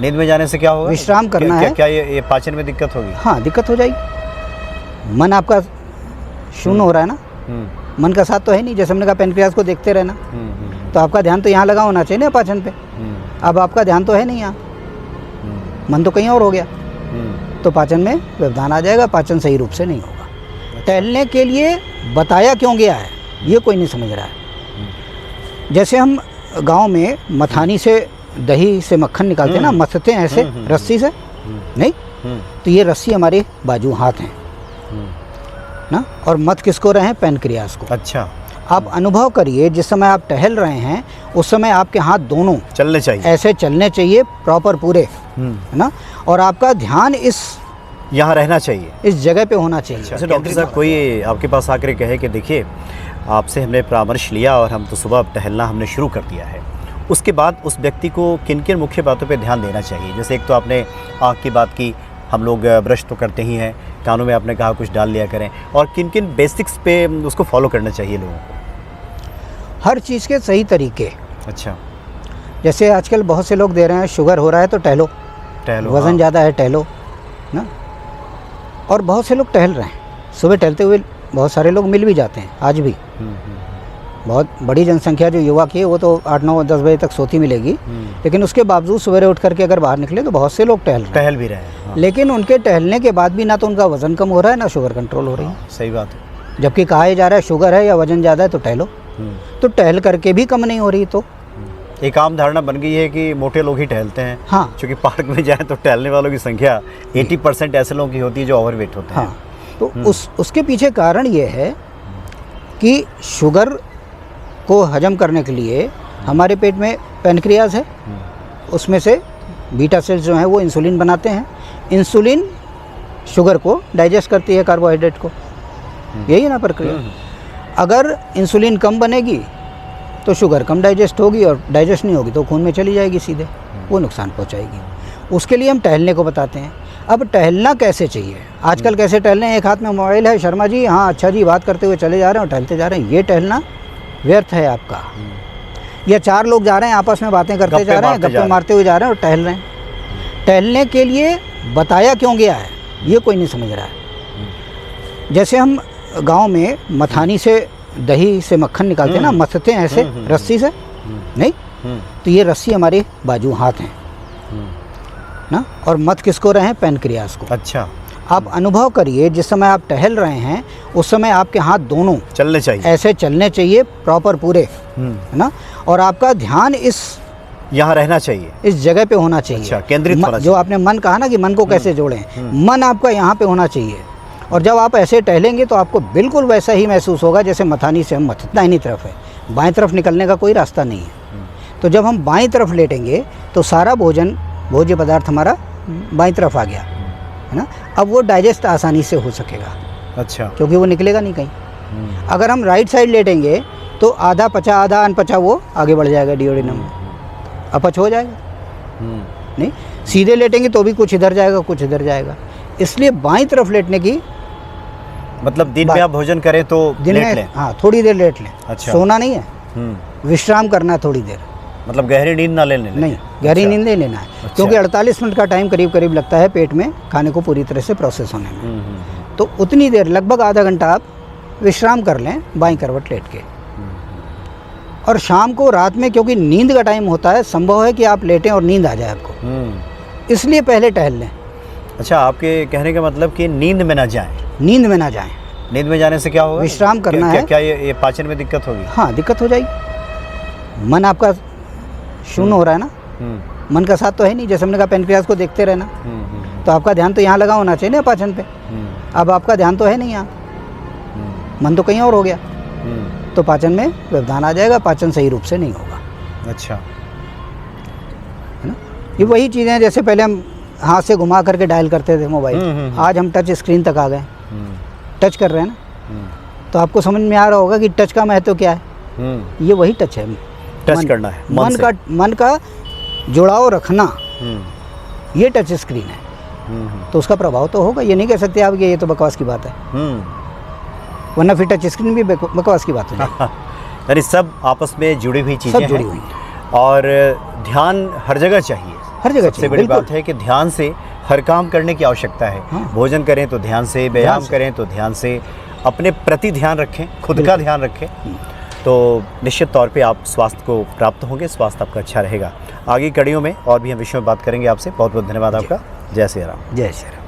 नींद में जाने से क्या होगा? विश्राम करना है। क्या ये पाचन में दिक्कत होगी? हाँ, दिक्कत हो जाएगी। मन आपका शून्य हो रहा है ना, मन का साथ तो है नहीं। जैसे हमने कहा पेनक्रियास को देखते रहना, तो आपका ध्यान तो यहाँ लगा होना चाहिए ना पाचन पे। अब आपका ध्यान तो है नहीं यहाँ, मन तो कहीं और हो गया, तो पाचन में व्यवधान आ जाएगा, पाचन सही रूप से नहीं होगा। टहलने के लिए बताया क्यों गया है ये कोई नहीं समझ रहा है। जैसे हम गांव में मथानी से दही से मक्खन निकालते हैं ना, मथते हैं ऐसे रस्सी से, नहीं तो ये रस्सी हमारे बाजू हाथ हैं ना, और मत किसको रहे हैं? पेनक्रियास को। अच्छा, आप अनुभव करिए, जिस समय आप टहल रहे हैं उस समय आपके हाथ दोनों चलने चाहिए, ऐसे चलने चाहिए प्रॉपर पूरे, है ना, और आपका ध्यान यहाँ रहना चाहिए, इस जगह पे होना चाहिए। अच्छा, डॉक्टर साहब कोई आपके पास आकर कहे कि देखिए आपसे हमने परामर्श लिया और हम तो सुबह टहलना हमने शुरू कर दिया है, उसके बाद उस व्यक्ति को किन किन मुख्य बातों पे ध्यान देना चाहिए? जैसे एक तो आपने आँख की बात की, हम लोग ब्रश तो करते ही हैं, कानों में आपने कहा कुछ डाल लिया करें, और किन किन बेसिक्स पे उसको फॉलो करना चाहिए लोगों को? हर चीज़ के सही तरीके। अच्छा, जैसे आजकल बहुत से लोग दे रहे हैं शुगर हो रहा है तो टहलो, वज़न हाँ। ज़्यादा है टहलो ना, और बहुत से लोग टहल रहे हैं। सुबह टहलते हुए बहुत सारे लोग मिल भी जाते हैं आज भी। बहुत बड़ी जनसंख्या जो युवा की है वो तो 8, 9, 10 बजे तक सोती मिलेगी, लेकिन उसके बावजूद सवेरे उठ करके अगर बाहर निकले तो बहुत से लोग टहल भी रहे हैं। हाँ। लेकिन उनके टहलने के बाद भी ना तो उनका वज़न कम हो रहा है ना शुगर कंट्रोल हो रही है। सही बात है। जबकि कहा ही जा रहा है शुगर है या वज़न ज़्यादा है तो टहलो, तो टहल करके भी कम नहीं हो रही। तो एक आम धारणा बन गई है कि मोटे लोग ही टहलते हैं। हाँ, क्योंकि पार्क में जाएं तो टहलने वालों की संख्या 80% ऐसे लोगों की होती है जो ओवरवेट होते हैं। हाँ, तो उसके पीछे कारण ये है कि शुगर को हजम करने के लिए हमारे पेट में पेनक्रियास है, उसमें से बीटा सेल्स जो हैं वो इंसुलिन बनाते हैं। इंसुलिन शुगर को डाइजेस्ट करती है, कार्बोहाइड्रेट को, यही है ना प्रक्रिया। अगर इंसुलिन कम बनेगी तो शुगर कम डाइजेस्ट होगी, और डाइजेस्ट नहीं होगी तो खून में चली जाएगी सीधे, वो नुकसान पहुंचाएगी। उसके लिए हम टहलने को बताते हैं। अब टहलना कैसे चाहिए? आजकल कैसे टहलने हैं? एक हाथ में मोबाइल है, शर्मा जी हाँ अच्छा जी बात करते हुए चले जा रहे हैं और टहलते जा रहे हैं, ये टहलना व्यर्थ है आपका। या 4 लोग जा रहे हैं आपस में बातें करते जा रहे हैं, गप्पे मारते हुए जा रहे हैं और टहल रहे हैं। टहलने के लिए बताया क्यों गया है ये कोई नहीं समझ रहा है। जैसे हम गांव में मथानी से दही से मक्खन निकालते हैं ना, मथते हैं ऐसे रस्सी से, नहीं तो ये रस्सी हमारे बाजू हाथ हैं ना, और मत किसको रहे हैं? पेनक्रियास को। अच्छा, आप अनुभव करिए, जिस समय आप टहल रहे हैं उस समय आपके हाथ दोनों चलने चाहिए, ऐसे चलने चाहिए प्रॉपर पूरे, है ना, और आपका ध्यान यहाँ रहना चाहिए, इस जगह पे होना चाहिए। अच्छा, केंद्रित होना चाहिए। जो आपने मन कहा ना कि मन को कैसे जोड़ें, मन आपका यहाँ पे होना चाहिए, और जब आप ऐसे टहलेंगे तो आपको बिल्कुल वैसा ही महसूस होगा जैसे मथानी से हम मथते दाहिनी तरफ है, बाएं तरफ निकलने का कोई रास्ता नहीं है। तो जब हम बाएं तरफ लेटेंगे तो सारा भोज्य पदार्थ हमारा बाएं तरफ आ गया, है ना। अब वो डाइजेस्ट आसानी से हो सकेगा, अच्छा, क्योंकि वो निकलेगा नहीं कहीं। अगर हम राइट साइड लेटेंगे तो आधा पचा आधा अनपचा वो आगे बढ़ जाएगा, डिओडिनम में अपच हो जाएगा। नहीं, सीधे लेटेंगे तो भी कुछ इधर जाएगा कुछ इधर जाएगा। इसलिए बाईं तरफ लेटने की मतलब दिन में आप भोजन करें तो दिन लेट में लें। हाँ थोड़ी देर लेट लें। अच्छा, सोना नहीं है, विश्राम करना है थोड़ी देर, मतलब गहरी नींद ना लेने नहीं, गहरी नींद नहीं लेना है। क्योंकि 48 मिनट का टाइम करीब करीब लगता है पेट में खाने को पूरी तरह से प्रोसेस होने में। तो उतनी देर, लगभग आधा घंटा आप विश्राम कर लें बाईं करवट लेट के। और शाम को, रात में, क्योंकि नींद का टाइम होता है, संभव है कि आप लेटें और नींद आ जाए आपको, इसलिए पहले टहल लें। अच्छा, आपके कहने का मतलब कि नींद में ना जाएं। नींद में ना जाएं। नींद में जाने से क्या होगा? विश्राम करना है। क्या ये पाचन में दिक्कत होगी? हाँ, दिक्कत हो जाएगी। मन आपका शून्य हो रहा है ना, मन का साथ तो है नहीं। जैसे हमने कहा पेनक्रियास को देखते रहना, तो आपका ध्यान तो यहाँ लगा होना चाहिए ना पाचन पे। अब आपका ध्यान तो है नहीं यहाँ, मन तो कहीं और हो गया, तो पाचन में व्यवधान आ जाएगा, पाचन सही रूप से नहीं होगा। अच्छा, है ना। ये वही चीज़ें हैं जैसे पहले हम हाथ से घुमा करके डायल करते थे मोबाइल, आज हम टच स्क्रीन तक आ गए, टच कर रहे हैं ना। तो आपको समझ में आ रहा होगा कि टच का महत्व क्या है। ये वही टच है, टच करना है, मन का जुड़ाव रखना, ये टच स्क्रीन है। तो उसका प्रभाव तो होगा। ये नहीं कह सकते आप कि ये तो बकवास की बात है, वरना फिर टच स्क्रीन भी बकवास की बात है। यानी सब आपस में जुड़ी हुई चीज़ें हैं, सब जुड़ी हुई हैं, और ध्यान हर जगह चाहिए। हर जगह सबसे चाहिए, बड़ी बिल्कुल। बात है कि ध्यान से हर काम करने की आवश्यकता है। हाँ। भोजन करें तो ध्यान से, व्यायाम से। करें तो ध्यान से, अपने प्रति ध्यान रखें, खुद का ध्यान रखें, तो निश्चित तौर पे आप स्वास्थ्य को प्राप्त होंगे, स्वास्थ्य आपका अच्छा रहेगा। आगे कड़ियों में और भी हम विषयों में बात करेंगे आपसे। बहुत बहुत धन्यवाद आपका। जय श्री राम। जय श्री राम।